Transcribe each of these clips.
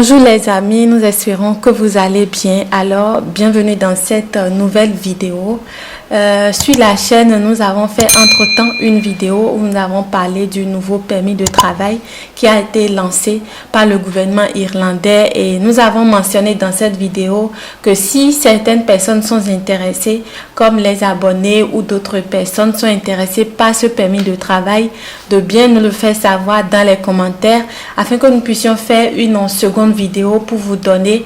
Bonjour les amis, nous espérons que vous allez bien. Alors, bienvenue dans cette nouvelle vidéo. Sur la chaîne, nous avons fait entre-temps une vidéo où nous avons parlé du nouveau permis de travail qui a été lancé par le gouvernement irlandais. Et nous avons mentionné dans cette vidéo que si certaines personnes sont intéressées, comme les abonnés ou d'autres personnes sont intéressées par ce permis de travail, de bien nous le faire savoir dans les commentaires afin que nous puissions faire une seconde vidéo pour vous donner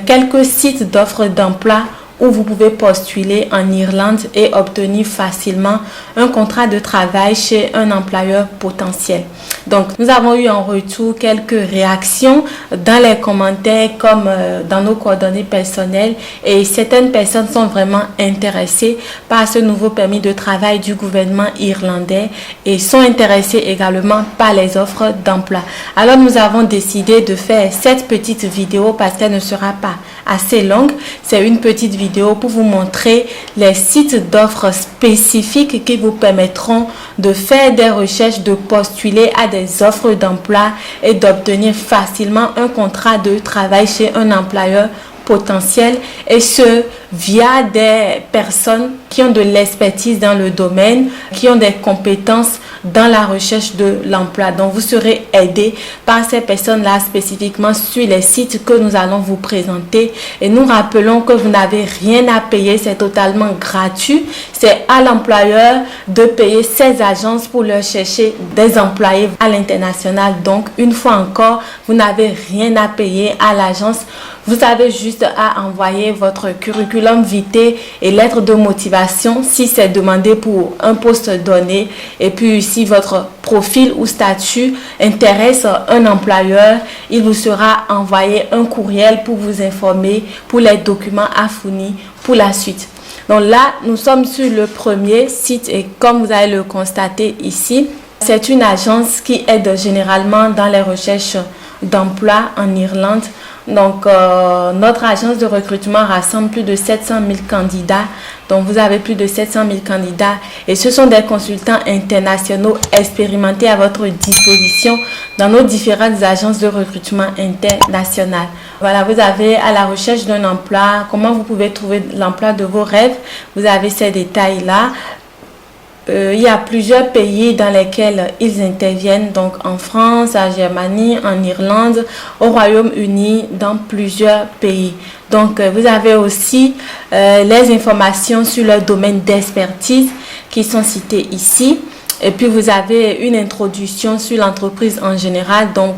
quelques sites d'offres d'emploi où vous pouvez postuler en Irlande et obtenir facilement un contrat de travail chez un employeur potentiel. Donc, nous avons eu en retour quelques réactions dans les commentaires comme dans nos coordonnées personnelles et certaines personnes sont vraiment intéressées par ce nouveau permis de travail du gouvernement irlandais et sont intéressées également par les offres d'emploi. Alors, nous avons décidé de faire cette petite vidéo parce qu'elle ne sera pas assez longue. C'est une petite vidéo pour vous montrer les sites d'offres spécifiques qui vous permettront de faire des recherches, de postuler à des offres d'emploi et d'obtenir facilement un contrat de travail chez un employeur potentiel, et ce via des personnes qui ont de l'expertise dans le domaine, qui ont des compétences dans la recherche de l'emploi. Donc vous serez aidé par ces personnes-là spécifiquement sur les sites que nous allons vous présenter. Et nous rappelons que vous n'avez rien à payer, c'est totalement gratuit. C'est à l'employeur de payer ses agences pour leur chercher des employés à l'international. Donc une fois encore, vous n'avez rien à payer à l'agence. Vous avez juste à envoyer votre curriculum vitae et lettre de motivation si c'est demandé pour un poste donné. Et puis, si votre profil ou statut intéresse un employeur, il vous sera envoyé un courriel pour vous informer pour les documents à fournir pour la suite. Donc là, nous sommes sur le premier site et comme vous allez le constater ici, c'est une agence qui aide généralement dans les recherches d'emploi en Irlande. Donc, notre agence de recrutement rassemble plus de 700 000 candidats. Donc, vous avez plus de 700 000 candidats et ce sont des consultants internationaux expérimentés à votre disposition dans nos différentes agences de recrutement internationales. Voilà, vous avez à la recherche d'un emploi, comment vous pouvez trouver l'emploi de vos rêves. Vous avez ces détails-là. Il y a plusieurs pays dans lesquels ils interviennent, donc en France, en Germanie, en Irlande, au Royaume-Uni, dans plusieurs pays. Donc, vous avez aussi les informations sur leur domaine d'expertise qui sont citées ici. Et puis, vous avez une introduction sur l'entreprise en général. Donc,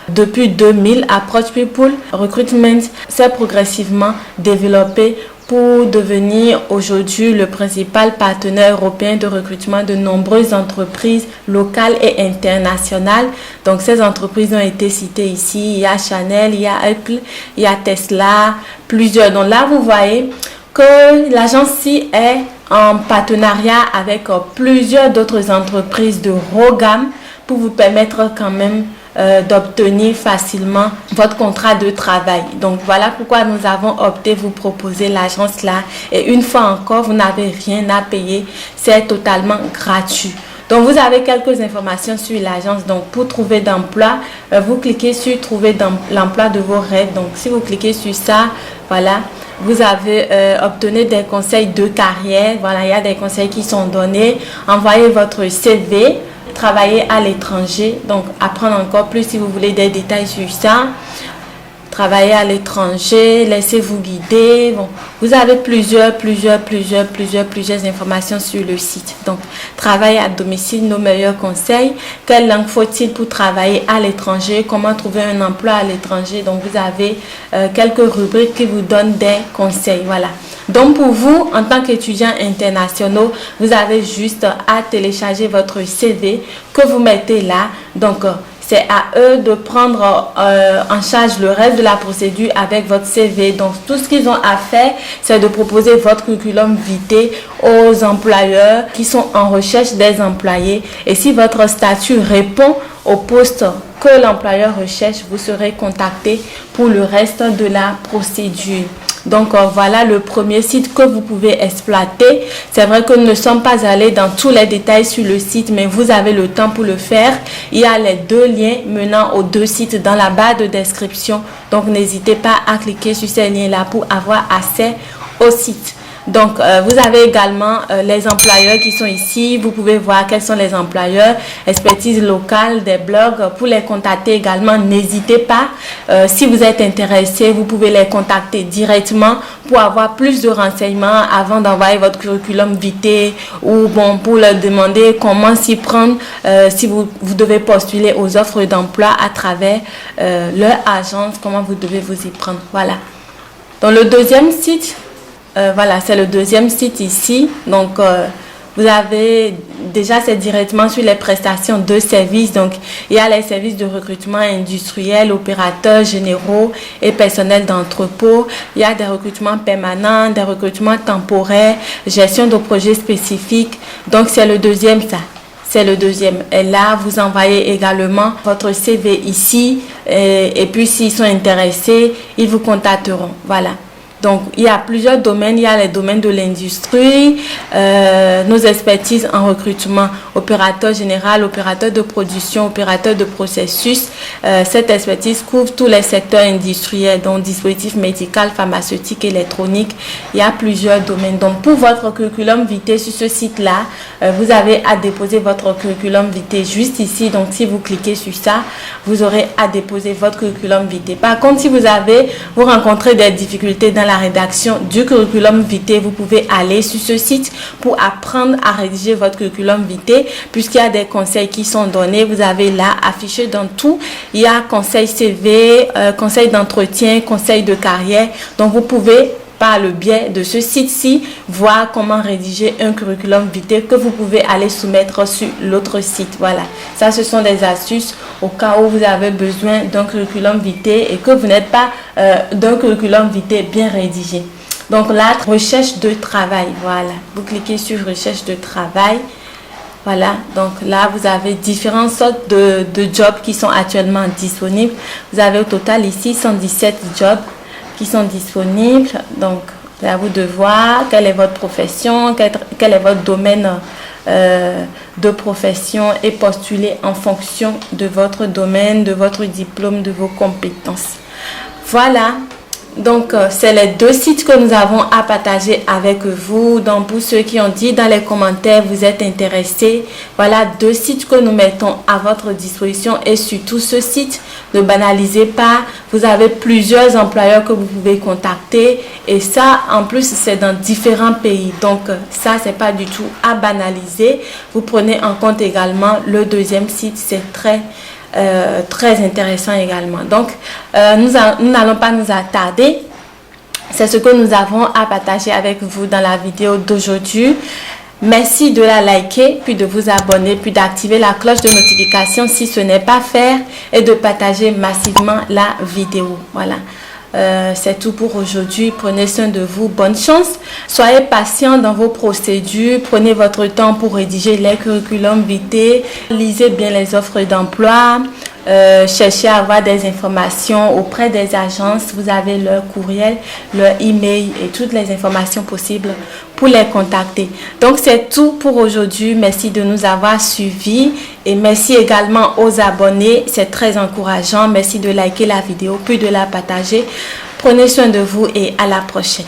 depuis 2000, Approach People Recruitment s'est progressivement développé pour devenir aujourd'hui le principal partenaire européen de recrutement de nombreuses entreprises locales et internationales. Donc, ces entreprises ont été citées ici. Il y a Chanel, il y a Apple, il y a Tesla, plusieurs. Donc là, vous voyez que l'agence-ci est en partenariat avec plusieurs d'autres entreprises de haut gamme pour vous permettre quand même d'obtenir facilement votre contrat de travail. Donc voilà pourquoi nous avons opté vous proposer l'agence là. Et une fois encore, vous n'avez rien à payer. C'est totalement gratuit. Donc vous avez quelques informations sur l'agence. Donc pour trouver d'emploi, vous cliquez sur trouver l'emploi de vos rêves. Donc si vous cliquez sur ça, voilà, vous avez obtenu des conseils de carrière. Voilà, il y a des conseils qui sont donnés. Envoyez votre CV. Travailler à l'étranger, donc apprendre encore plus si vous voulez des détails sur ça. Travailler à l'étranger, laissez-vous guider. Bon, vous avez plusieurs informations sur le site. Donc, travail à domicile, nos meilleurs conseils. Quelle langue faut-il pour travailler à l'étranger? Comment trouver un emploi à l'étranger? Donc, vous avez quelques rubriques qui vous donnent des conseils. Voilà. Donc, pour vous, en tant qu'étudiants internationaux, vous avez juste à télécharger votre CV que vous mettez là. Donc, c'est à eux de prendre en charge le reste de la procédure avec votre CV. Donc, tout ce qu'ils ont à faire, c'est de proposer votre curriculum vitae aux employeurs qui sont en recherche des employés. Et si votre statut répond au poste que l'employeur recherche, vous serez contacté pour le reste de la procédure. Donc voilà le premier site que vous pouvez exploiter. C'est vrai que nous ne sommes pas allés dans tous les détails sur le site, mais vous avez le temps pour le faire. Il y a les deux liens menant aux deux sites dans la barre de description. Donc n'hésitez pas à cliquer sur ces liens-là pour avoir accès au site. Donc, vous avez également les employeurs qui sont ici. Vous pouvez voir quels sont les employeurs, expertise locale, des blogs. Pour les contacter également, n'hésitez pas. Si vous êtes intéressé, vous pouvez les contacter directement pour avoir plus de renseignements avant d'envoyer votre curriculum vitae ou bon, pour leur demander comment s'y prendre si vous devez postuler aux offres d'emploi à travers leur agence, comment vous devez vous y prendre. Voilà. Dans le deuxième site, voilà, c'est le deuxième site ici. Donc, vous avez déjà, c'est directement sur les prestations de services. Donc, il y a les services de recrutement industriel, opérateurs généraux et personnel d'entrepôt. Il y a des recrutements permanents, des recrutements temporaires, gestion de projets spécifiques. Donc, c'est le deuxième, ça. C'est le deuxième. Et là, vous envoyez également votre CV ici. Et puis, s'ils sont intéressés, ils vous contacteront. Voilà. Donc, il y a plusieurs domaines. Il y a les domaines de l'industrie, nos expertises en recrutement, opérateur général, opérateur de production, opérateur de processus. Cette expertise couvre tous les secteurs industriels, donc dispositifs médicaux, pharmaceutiques, électroniques. Il y a plusieurs domaines. Donc, pour votre curriculum vitae sur ce site-là, vous avez à déposer votre curriculum vitae juste ici. Donc, si vous cliquez sur ça, vous aurez à déposer votre curriculum vitae. Par contre, si vous rencontrez des difficultés dans la rédaction du curriculum vitae, vous pouvez aller sur ce site pour apprendre à rédiger votre curriculum vitae, puisqu'il y a des conseils qui sont donnés. Vous avez là affiché dans tout, il y a conseil CV, conseil d'entretien, conseil de carrière. Donc vous pouvez par le biais de ce site-ci voir comment rédiger un curriculum vitae que vous pouvez aller soumettre sur l'autre site. Voilà, ça ce sont des astuces au cas où vous avez besoin d'un curriculum vitae et que vous n'êtes pas d'un curriculum vitae bien rédigé. Donc là, recherche de travail, voilà, vous cliquez sur recherche de travail. Voilà, donc là, vous avez différentes sortes de jobs qui sont actuellement disponibles. Vous avez au total ici 117 jobs qui sont disponibles. Donc, c'est à vous de voir quelle est votre profession, quel est votre domaine de profession et postuler en fonction de votre domaine, de votre diplôme, de vos compétences. Voilà. Donc, c'est les deux sites que nous avons à partager avec vous. Donc, pour ceux qui ont dit dans les commentaires, vous êtes intéressés, voilà deux sites que nous mettons à votre disposition. Et surtout, ce site, ne banalisez pas. Vous avez plusieurs employeurs que vous pouvez contacter. Et ça, en plus, c'est dans différents pays. Donc, ça, c'est pas du tout à banaliser. Vous prenez en compte également le deuxième site. C'est très intéressant également. Donc, nous n'allons pas nous attarder. C'est ce que nous avons à partager avec vous dans la vidéo d'aujourd'hui. Merci de la liker, puis de vous abonner, puis d'activer la cloche de notification si ce n'est pas fait et de partager massivement la vidéo. Voilà. C'est tout pour aujourd'hui. Prenez soin de vous. Bonne chance. Soyez patient dans vos procédures. Prenez votre temps pour rédiger les curriculums vitae. Lisez bien les offres d'emploi. Cherchez à avoir des informations auprès des agences. Vous avez leur courriel, leur email et toutes les informations possibles pour les contacter. Donc, c'est tout pour aujourd'hui. Merci de nous avoir suivis et merci également aux abonnés. C'est très encourageant. Merci de liker la vidéo puis de la partager. Prenez soin de vous et à la prochaine.